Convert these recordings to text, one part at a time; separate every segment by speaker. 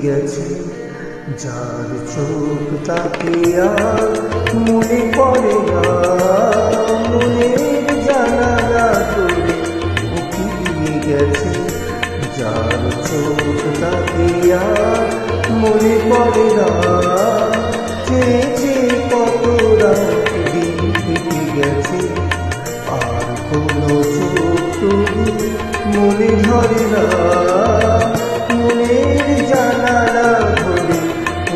Speaker 1: গেছে, যার চোখ তাকে আর মনে পড়ে না। মনের জানালা করে উকিয়ে গেছে, যার চোখ তাকে আর মনে পড়ে না। চেয়েছে কত রাত দিন থেকে গেছে, আর কোনো চোখ তবু মনে ধরে না। মনের জানালা ধরে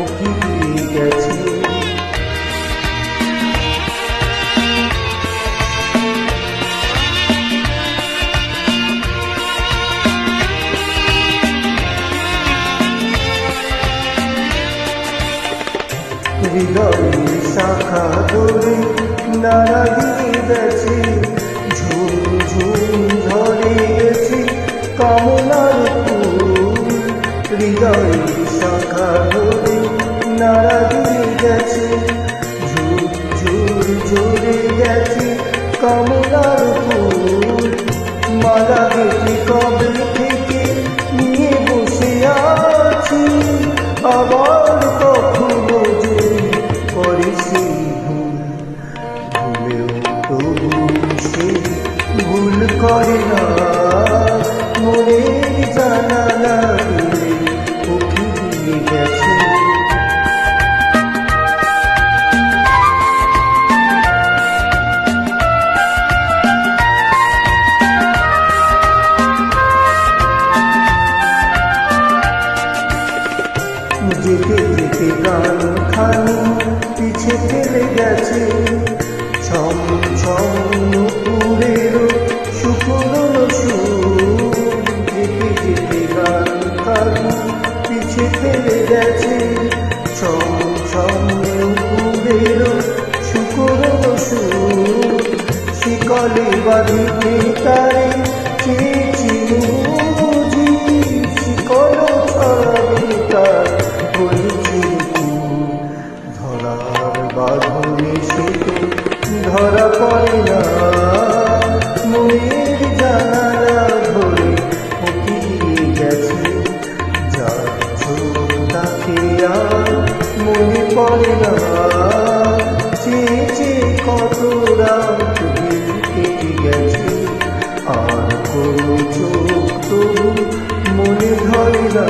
Speaker 1: উকিয়ে গেছে। হৃদয়ের শাখা ধরে নাড়া দিয়ে গেছে, ঝুম ঝুম ধরে গেছে কামনার ফুল। হৃদয়ের শাখা ধরে নাড়া দিয়ে গেছে, ঝুম ঝুম ঝরে গেছে কামনার ফুল। মালা গেছে কবে থেকে নিয়ে বসে আছি, আবার কখনো করেছি ভুল। ভুলেও তবু সে ভুল করে না। মনের জানালা দিয়ে উকিয়ে গেছে। যেতে যেতে গান খানি পিছে ফেলে গেছে, ছম ছম নুপুরের শুকনো সুর। যেতে যেতে গান খানি পিছে ফেলে গেছে, ছম ছম নুপুরের শুকনো সুর। শিকলে বাঁধিতে তারে চেয়েছি বুঝি, শিকল ছড়াবে তার বলেছি ধরার বাঁধনে সে তো ধরা পড়ে না। মনের জানালা ধরে উকিয়ে গেছে, যার চোখ তাকে আর মনে পড়ে না। চেয়েছে কত রাত দিন কেটে গেছে, আর কোনো চোখ তবু মনে ধরে না।